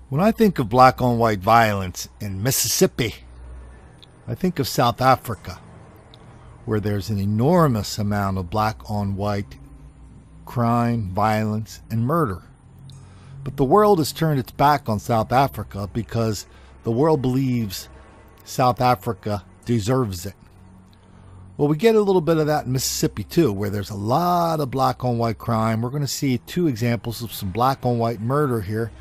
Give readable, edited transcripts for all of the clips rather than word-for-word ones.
When I think of black on white violence in Mississippi, I think of South Africa, where there's an enormous amount of black on white crime, violence, and murder. But the world has turned its back on South Africa because the world believes South Africa deserves it. Well, we get a little bit of that in Mississippi too, where there's a lot of black on white crime. We're going to see two examples of some black on white murder here.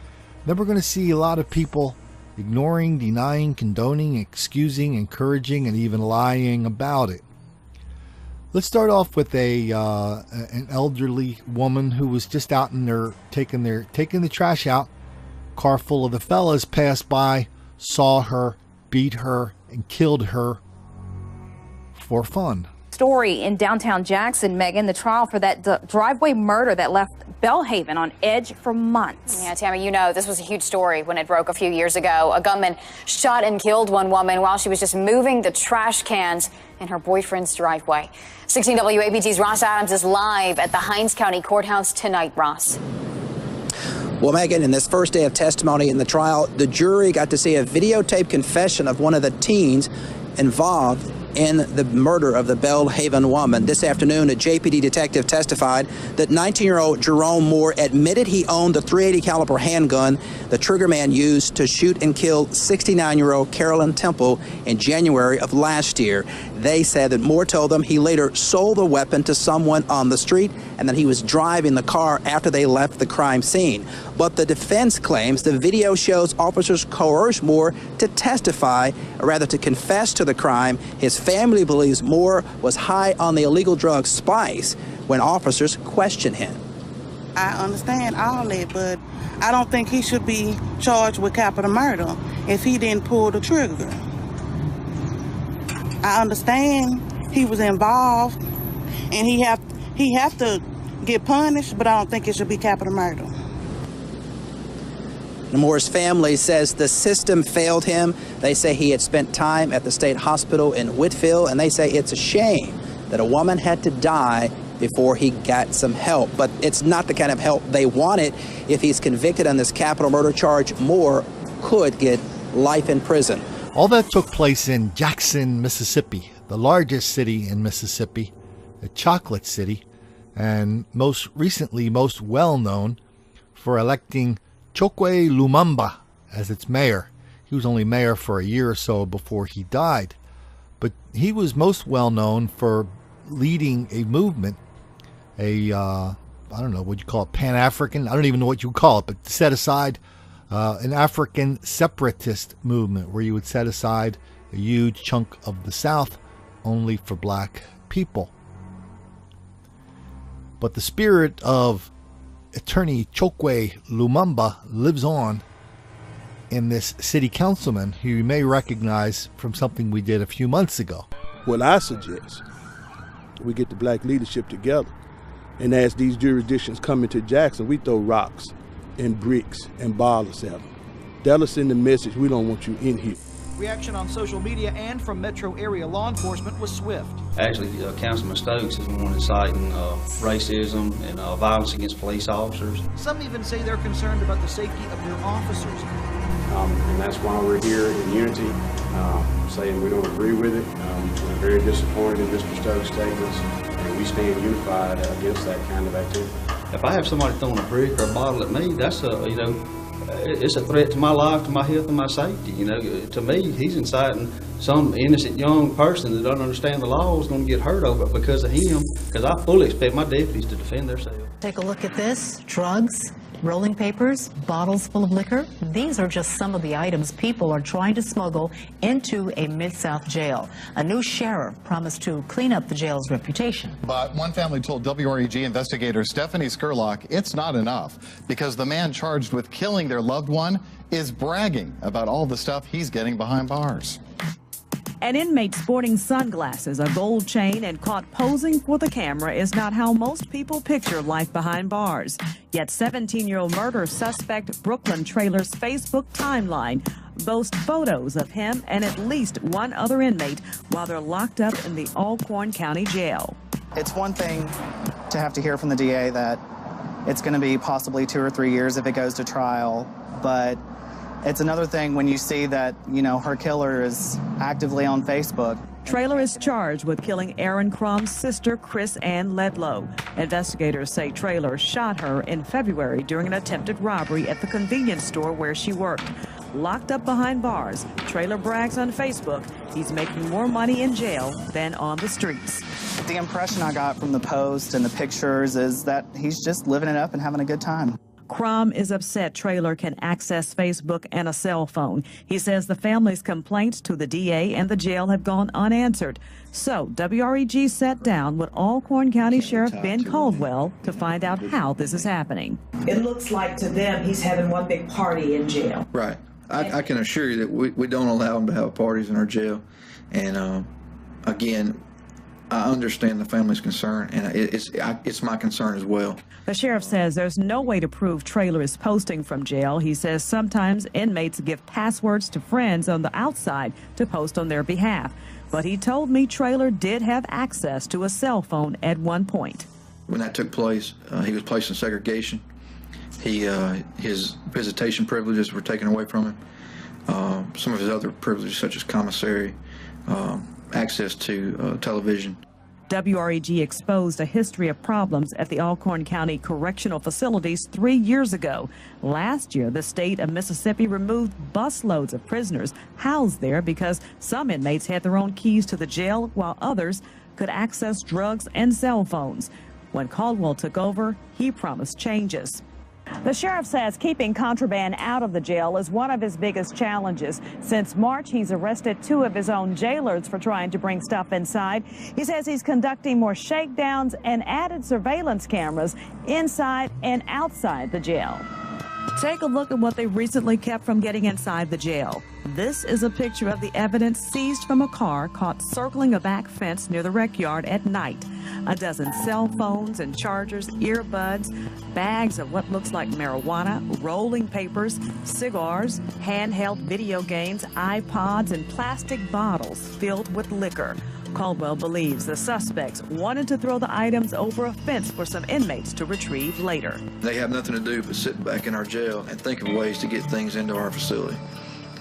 Then we're going to see a lot of people ignoring, denying, condoning, excusing, encouraging, and even lying about it. Let's start off with an elderly woman who was just out in there taking the trash out. Car full of the fellas passed by, saw her, beat her, and killed her for fun. Story in downtown Jackson, Megan, the trial for that driveway murder that left Belhaven on edge for months. Yeah, Tammy, you know, this was a huge story when it broke a few years ago. A gunman shot and killed one woman while she was just moving the trash cans in her boyfriend's driveway. 16 WABT's Ross Adams is live at the Hinds County Courthouse tonight. Ross. Well, Megan, in this first day of testimony in the trial, the jury got to see a videotaped confession of one of the teens involved in the murder of the Belhaven woman. This afternoon, a JPD detective testified that 19-year-old Jerome Moore admitted he owned the .380 caliber handgun the trigger man used to shoot and kill 69-year-old Carolyn Temple in January of last year. They said that Moore told them he later sold the weapon to someone on the street and that he was driving the car after they left the crime scene. But the defense claims the video shows officers coerced Moore to testify, or rather to confess to the crime. His family believes Moore was high on the illegal drug Spice when officers questioned him. I understand all that, but I don't think he should be charged with capital murder if he didn't pull the trigger. I understand he was involved and he have to get punished, but I don't think it should be capital murder. Moore's family says the system failed him. They say he had spent time at the state hospital in Whitfield, and they say it's a shame that a woman had to die before he got some help. But it's not the kind of help they wanted. If he's convicted on this capital murder charge, Moore could get life in prison. All that took place in Jackson, Mississippi, the largest city in Mississippi, a chocolate city, and most recently most well known for electing Chokwe Lumumba as its mayor. He was only mayor for a year or so before he died, but he was most well known for leading a movement, I don't know what you call it, Pan-African, I don't even know what you call it, but set aside an African separatist movement where you would set aside a huge chunk of the South only for black people. But the spirit of Attorney Chokwe Lumumba lives on in this city councilman who you may recognize from something we did a few months ago. Well, I suggest we get the black leadership together, and as these jurisdictions come into Jackson, we throw rocks and bricks and bottles at them. That'll send the message, we don't want you in here. Reaction on social media and from metro area law enforcement was swift. Actually, Councilman Stokes is the one inciting racism and violence against police officers. Some even say they're concerned about the safety of their officers. And that's why we're here in unity, saying we don't agree with it. We're very disappointed in Mr. Stokes' statements, and we stand unified against that kind of activity. If I have somebody throwing a brick or a bottle at me, that's it's a threat to my life, to my health, and my safety. To me, he's inciting some innocent young person that doesn't understand the law is going to get hurt over it because of him, because I fully expect my deputies to defend themselves. Take a look at this. Drugs, rolling papers, bottles full of liquor. These are just some of the items people are trying to smuggle into a Mid-South jail. A new sheriff promised to clean up the jail's reputation. But one family told WREG investigator Stephanie Skurlock it's not enough because the man charged with killing their loved one is bragging about all the stuff he's getting behind bars. An inmate sporting sunglasses, a gold chain, and caught posing for the camera is not how most people picture life behind bars. Yet 17-year-old murder suspect Brooklyn Trailer's Facebook timeline boasts photos of him and at least one other inmate while they're locked up in the Alcorn County Jail. It's one thing to have to hear from the DA that it's going to be possibly 2 or 3 years if it goes to trial, but It's another thing when you see that, you know, her killer is actively on Facebook. Traylor is charged with killing Aaron Crum's sister, Chris Ann Ledlow. Investigators say Traylor shot her in February during an attempted robbery at the convenience store where she worked. Locked up behind bars, Traylor brags on Facebook he's making more money in jail than on the streets. The impression I got from the post and the pictures is that he's just living it up and having a good time. Crum is upset Traylor can access Facebook and a cell phone. He says the family's complaints to the DA and the jail have gone unanswered. So WREG sat down with Alcorn County Sheriff Ben Caldwell to find out how this is happening. It looks like to them he's having one big party in jail. Right. I can assure you that we don't allow them to have parties in our jail. And again, I understand the family's concern, and it's my concern as well. The sheriff says there's no way to prove Traylor is posting from jail. He says sometimes inmates give passwords to friends on the outside to post on their behalf. But he told me Traylor did have access to a cell phone at one point. When that took place, he was placed in segregation. His visitation privileges were taken away from him. Some of his other privileges, such as commissary, access to television. WREG exposed a history of problems at the Alcorn County Correctional Facilities 3 years ago. Last year, the state of Mississippi removed busloads of prisoners housed there because some inmates had their own keys to the jail while others could access drugs and cell phones. When Caldwell took over, he promised changes. The sheriff says keeping contraband out of the jail is one of his biggest challenges. Since March, he's arrested 2 of his own jailers for trying to bring stuff inside. He says he's conducting more shakedowns and added surveillance cameras inside and outside the jail. Take a look at what they recently kept from getting inside the jail. This is a picture of the evidence seized from a car caught circling a back fence near the rec yard at night. A dozen cell phones and chargers, earbuds, bags of what looks like marijuana, rolling papers, cigars, handheld video games, iPods, and plastic bottles filled with liquor. Caldwell believes the suspects wanted to throw the items over a fence for some inmates to retrieve later. They have nothing to do but sit back in our jail and think of ways to get things into our facility.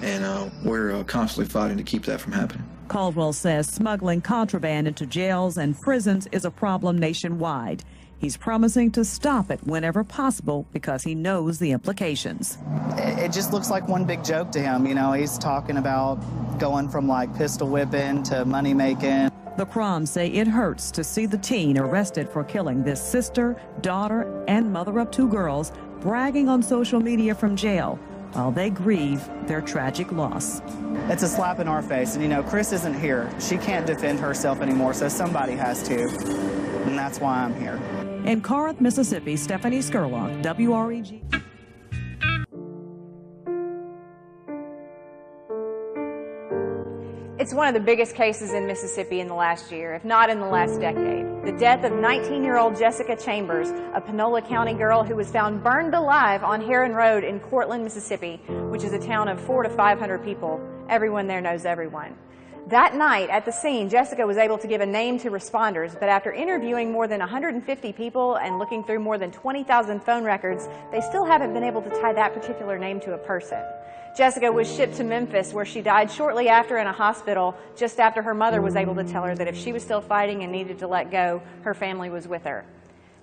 And we're constantly fighting to keep that from happening. Caldwell says smuggling contraband into jails and prisons is a problem nationwide. He's promising to stop it whenever possible because he knows the implications. It just looks like one big joke to him. You know, he's talking about going from like pistol whipping to money making. The Crums say it hurts to see the teen arrested for killing this sister, daughter, and mother of 2 girls, bragging on social media from jail while they grieve their tragic loss. It's a slap in our face. And, you know, Chris isn't here. She can't defend herself anymore, so somebody has to. And that's why I'm here. In Corinth, Mississippi, Stephanie Skurlock, WREG. It's one of the biggest cases in Mississippi in the last year, if not in the last decade. The death of 19-year-old Jessica Chambers, a Panola County girl who was found burned alive on Heron Road in Cortland, Mississippi, which is a town of 400 to 500 people. Everyone there knows everyone. That night at the scene, Jessica was able to give a name to responders, but after interviewing more than 150 people and looking through more than 20,000 phone records, they still haven't been able to tie that particular name to a person. Jessica was shipped to Memphis, where she died shortly after in a hospital, just after her mother was able to tell her that if she was still fighting and needed to let go, her family was with her.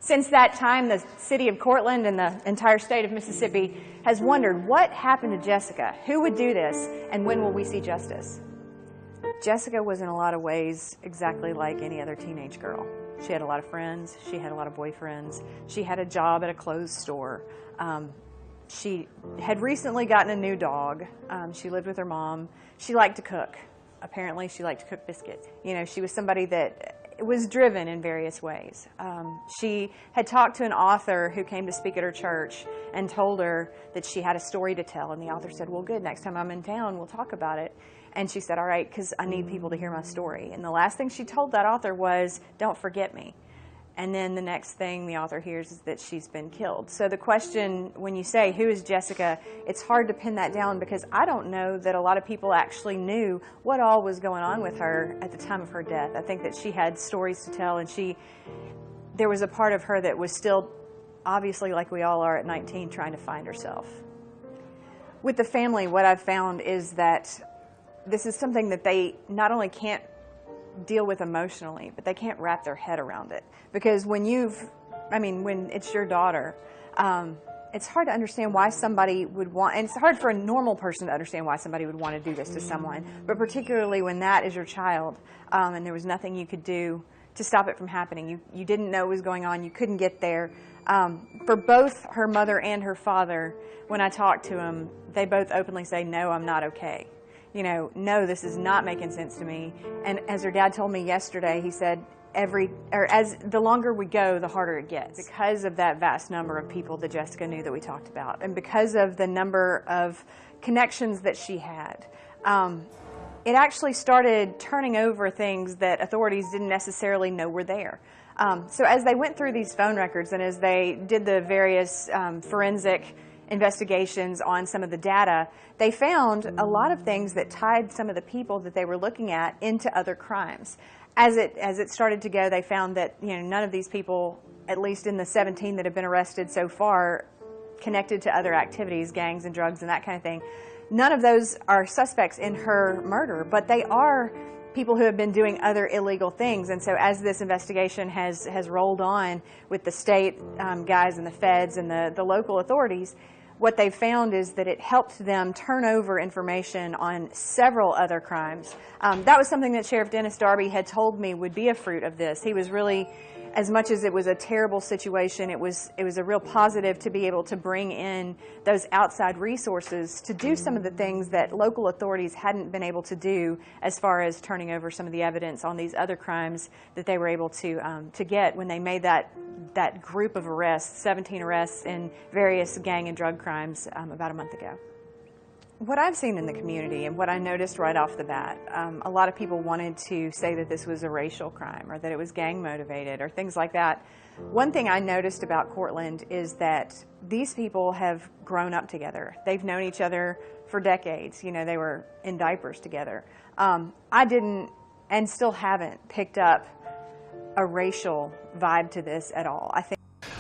Since that time, the city of Cortland and the entire state of Mississippi has wondered what happened to Jessica, who would do this, and when will we see justice? Jessica was in a lot of ways exactly like any other teenage girl. She had a lot of friends, she had a lot of boyfriends, she had a job at a clothes store. She had recently gotten a new dog. She lived with her mom. She liked to cook. Apparently, she liked to cook biscuits. You know, she was somebody that was driven in various ways. She had talked to an author who came to speak at her church and told her that she had a story to tell. And the author said, well, good, next time I'm in town, we'll talk about it. And she said, all right, because I need people to hear my story. And the last thing she told that author was, don't forget me. And then the next thing the author hears is that she's been killed. So the question, when you say, who is Jessica, it's hard to pin that down because I don't know that a lot of people actually knew what all was going on with her at the time of her death. I think that she had stories to tell, and there was a part of her that was still, obviously like we all are at 19, trying to find herself. With the family, what I've found is that this is something that they not only can't deal with emotionally, but they can't wrap their head around it. Because when it's your daughter, it's hard to understand why somebody would want, and it's hard for a normal person to understand why somebody would want to do this to someone, but particularly when that is your child, and there was nothing you could do to stop it from happening. You didn't know what was going on, you couldn't get there. For both her mother and her father, when I talk to them, they both openly say, no, I'm not okay. You know, no, this is not making sense to me. And as her dad told me yesterday, he said, as the longer we go, the harder it gets. Because of that vast number of people that Jessica knew that we talked about, and because of the number of connections that she had, it actually started turning over things that authorities didn't necessarily know were there. So as they went through these phone records and as they did the various forensic investigations on some of the data, they found a lot of things that tied some of the people that they were looking at into other crimes. As it started to go, they found that none of these people, at least in the 17 that have been arrested so far, connected to other activities, gangs and drugs and that kind of thing. None of those are suspects in her murder, but they are people who have been doing other illegal things. And so as this investigation has rolled on with the state guys and the feds and the local authorities, what they've found is that it helped them turn over information on several other crimes. That was something that Sheriff Dennis Darby had told me would be a fruit of this. He was really, as much as it was a terrible situation, it was a real positive to be able to bring in those outside resources to do some of the things that local authorities hadn't been able to do, as far as turning over some of the evidence on these other crimes that they were able to get when they made that group of arrests, 17 arrests in various gang and drug crimes about a month ago. What I've seen in the community and what I noticed right off the bat, a lot of people wanted to say that this was a racial crime or that it was gang motivated or things like that. One thing I noticed about Cortland is that these people have grown up together. They've known each other for decades. You know, they were in diapers together. I didn't, and still haven't, picked up a racial vibe to this at all. I think.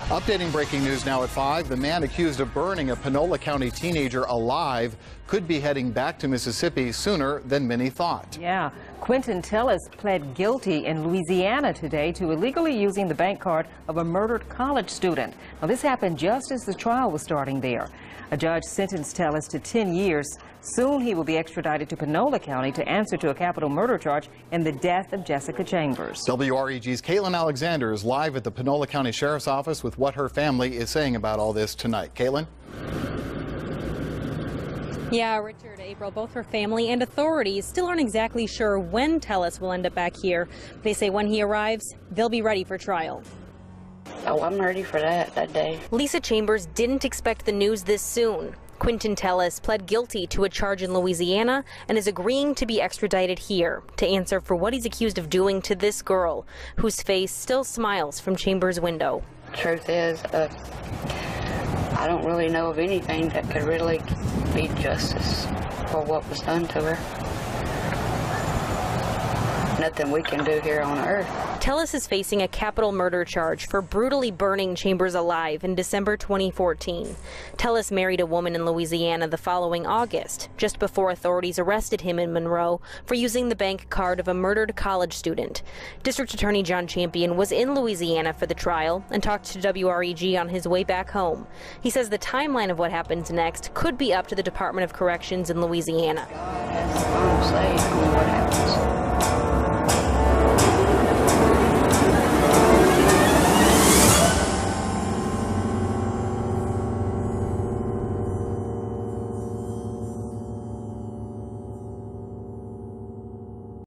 Updating breaking news now at 5. The man accused of burning a Panola County teenager alive could be heading back to Mississippi sooner than many thought. Yeah. Quentin Tellis pled guilty in Louisiana today to illegally using the bank card of a murdered college student. Now, this happened just as the trial was starting there. A judge sentenced Tellis to 10 years. Soon he will be extradited to Panola County to answer to a capital murder charge in the death of Jessica Chambers. WREG's Caitlin Alexander is live at the Panola County Sheriff's Office with what her family is saying about all this tonight. Caitlin? Yeah, Richard, April, both her family and authorities still aren't exactly sure when Tellis will end up back here. They say when he arrives, they'll be ready for trial. Oh, I'm ready for that day. Lisa Chambers didn't expect the news this soon. Quentin Tellis pled guilty to a charge in Louisiana and is agreeing to be extradited here to answer for what he's accused of doing to this girl, whose face still smiles from Chambers' window. Truth is, I don't really know of anything that could really be justice for what was done to her. Nothing we can do here on earth. Tellis is facing a capital murder charge for brutally burning Chambers alive in December 2014. Tellis married a woman in Louisiana the following August, just before authorities arrested him in Monroe for using the bank card of a murdered college student. District Attorney John Champion was in Louisiana for the trial and talked to WREG on his way back home. He says the timeline of what happens next could be up to the Department of Corrections in Louisiana. I don't say what happens.